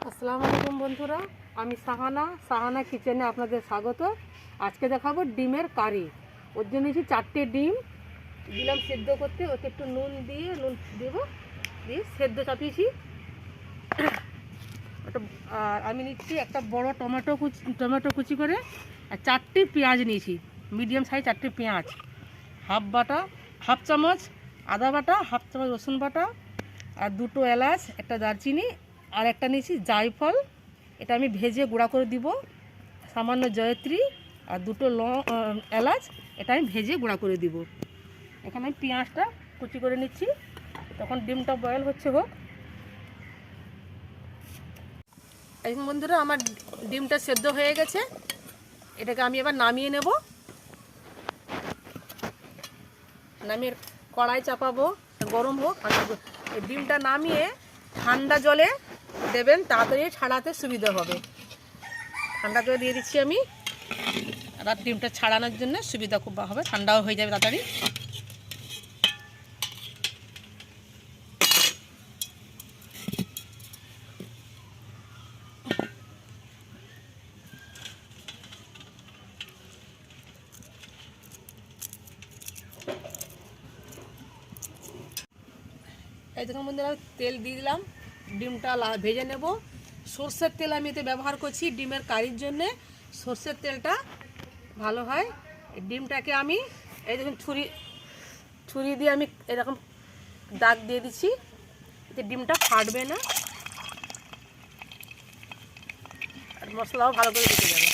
আসসালামু আলাইকুম বন্ধুরা, আমি সাহানা কিচেনে আপনাদের স্বাগত। আজকে দেখাবো ডিমের কারি। ওর জন্য নিয়েছি 4টে ডিম, দিলাম সেদ্ধ করতে। ওতে একটু নুন দেবো, দিয়ে সেদ্ধ চাপিয়েছি। আর আমি নিচ্ছি একটা বড় টমেটো কুচি করে, আর 4টে পেঁয়াজ নিয়েছি, মিডিয়াম সাইজ 4টে পেঁয়াজ, হাফ চামচ আদা বাটা, হাফ চামচ রসুন বাটা, আর 2টো এলাচ, একটা দারচিনি, আর একটা নিয়েছি জায়ফল। এটা আমি ভেজে গুঁড়া করে দিব। সামান্য জয়ত্রী আর 2টো এলাচ, এটা আমি ভেজে গুঁড়া করে দিব। এখানে আমি পেঁয়াজটা কুচি করে নিচ্ছি, তখন ডিমটা বয়েল হচ্ছে হোক। এই বন্ধুরা, আমার ডিমটা সেদ্ধ হয়ে গেছে। এটাকে আমি এবার নামিয়ে নেব। নামিয়ে কড়াই চাপাবো, গরম হোক। আর ডিমটা নামিয়ে ঠান্ডা জলে দেবেন, তাড়াতাড়ি ছাড়াতে সুবিধা হবে। ঠান্ডা জলে দিয়ে দিচ্ছি আমি, আর ডিমটা ছাড়ানোর জন্য সুবিধা খুব হবে, ঠান্ডাও হয়ে যাবে তাড়াতাড়ি। এই দেখুন বন্ধুরা, তেল দিয়ে দিলাম, ডিমটা ভেজে নেব। সর্ষের তেল আমি এতে ব্যবহার করছি ডিমের কারির জন্যে। সর্ষের তেলটা ভালো হয়। ডিমটাকে আমি এই দেখুন ছুরি দিয়ে আমি এরকম দাগ দিয়ে দিচ্ছি, এতে ডিমটা ফাটবে না, আর মশলাও ভালো করে ঢুকে যাবে।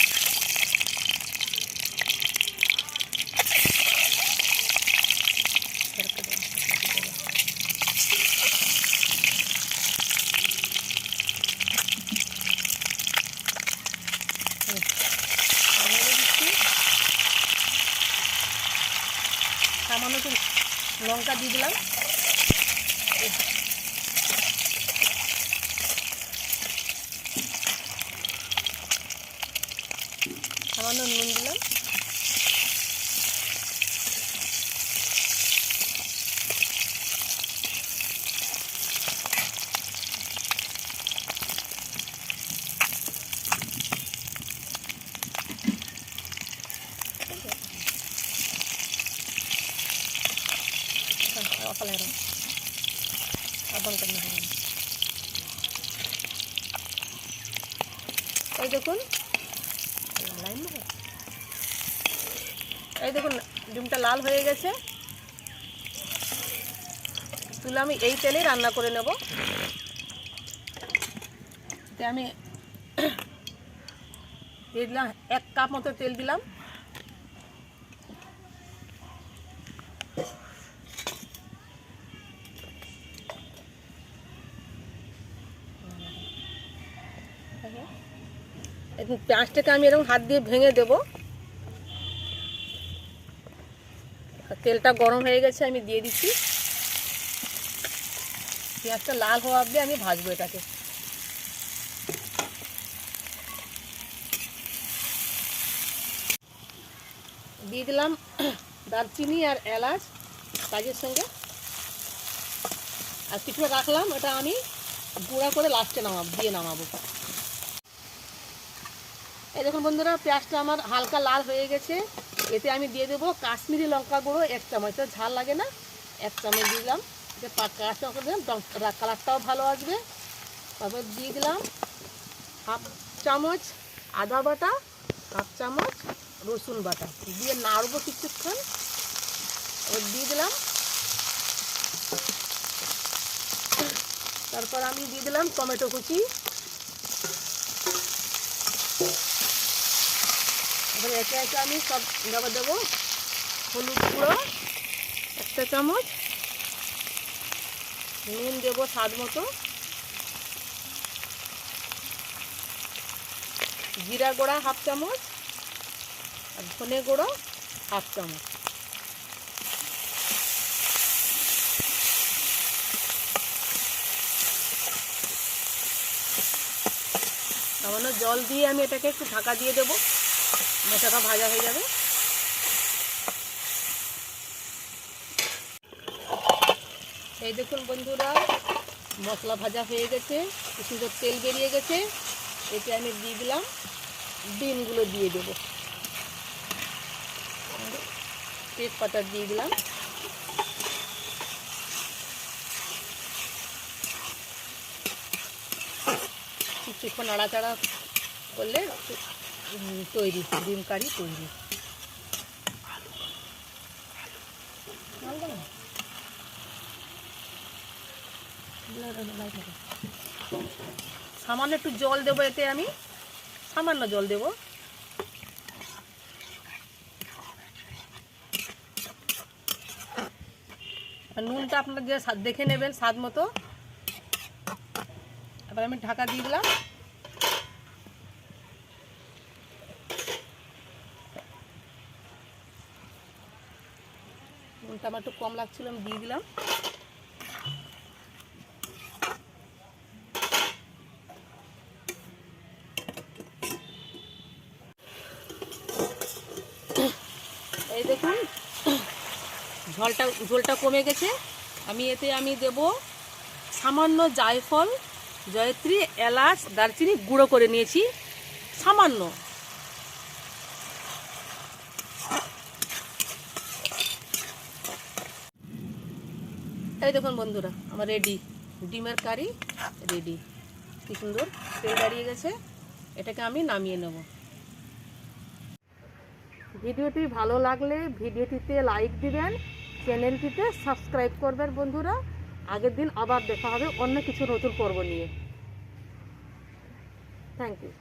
সামান্য একটু লঙ্কা দিয়ে দিলাম, সামান্য নুন দিলাম, এই দেখুন ডিমটা লাল হয়ে গেছে। তুলে আমি এই তেলে রান্না করে নেব। আমি দিয়ে দিলাম 1 কাপ মতো তেল দিলাম। এখন পেঁয়াজটাকে আমি এরকম হাত দিয়ে ভেঙে দেব। তেলটা গরম হয়ে গেছে, আমি দিয়ে দিচ্ছি। পেঁয়াজটা লাল হওয়া অবধি আমি ভাজবো এটাকে। দিয়ে দিলাম দারচিনি আর এলাচ কাজের সঙ্গে, আর কিছুটা রাখলাম, এটা আমি গুঁড়া করে লাস্টে নামাবো। এই দেখুন বন্ধুরা, পেঁয়াজটা আমার হালকা লাল হয়ে গেছে। এতে আমি দিয়ে দেবো কাশ্মীরি লঙ্কা গুঁড়ো 1 চামচ। ঝাল লাগে না, 1 চামচ দিলাম, যে কাঁচা লঙ্কা দিলাম, কালারটাও ভালো আসবে। তারপর দিয়ে দিলাম হাফ চামচ আদা বাটা, হাফ চামচ রসুন বাটা, দিয়ে নাড়বো কিছুক্ষণ। এবার দিয়ে দিলাম, তারপর আমি দিয়ে দিলাম টমেটো কুচি। এবার একে একে আমি সব দেবো। হলুদ গুঁড়ো 1 চামচ, নুন দেবো স্বাদ মতো, জিরা গুঁড়া হাফ চামচ, আর ধনে গুঁড়ো হাফ চামচ। সামান্য জল দিয়ে আমি এটাকে একটু ঢাকা দিয়ে দেবো, মশলাটা ভাজা হয়ে যাবে। এই দেখুন বন্ধুরা, মশলা ভাজা হয়ে গেছে। কি সুন্দর তেল বেরিয়ে গেছে। এতে আমি দিয়ে দিলাম ডিমগুলো, দিয়ে দেবো, তেজপাতা দিয়ে দিলাম, কিছুক্ষণ নাড়াচাড়া করলে তৈরি ডিম কারি তৈরি। সামান্য একটু জল দেবো, এতে আমি সামান্য জল দেবো। নুনটা আপনারা যে দেখে নেবেন স্বাদ মতো। এবার আমি ঢাকা দিয়ে দিলাম। নুনটা আমার একটু কম লাগছিল, আমি দিয়ে দিলাম। এই দেখুন ঝোলটা কমে গেছে। এতে আমি দেব সামান্য জায়ফল, জয়ত্রী, এলাচ, দারচিনি গুঁড়ো করে নিয়েছি সামান্য। এই দেখুন বন্ধুরা, আমার রেডি ডিমের কারি রেডি। কি সুন্দর তেল দাঁড়িয়ে গেছে। এটাকে আমি নামিয়ে নেব। ভিডিওটি ভালো লাগলে ভিডিওটিতে লাইক দিবেন, চ্যানেলটিতে সাবস্ক্রাইব করবেন বন্ধুরা। আগের দিন আবার দেখা হবে অন্য কিছু নতুন পর্ব নিয়ে। Thank you.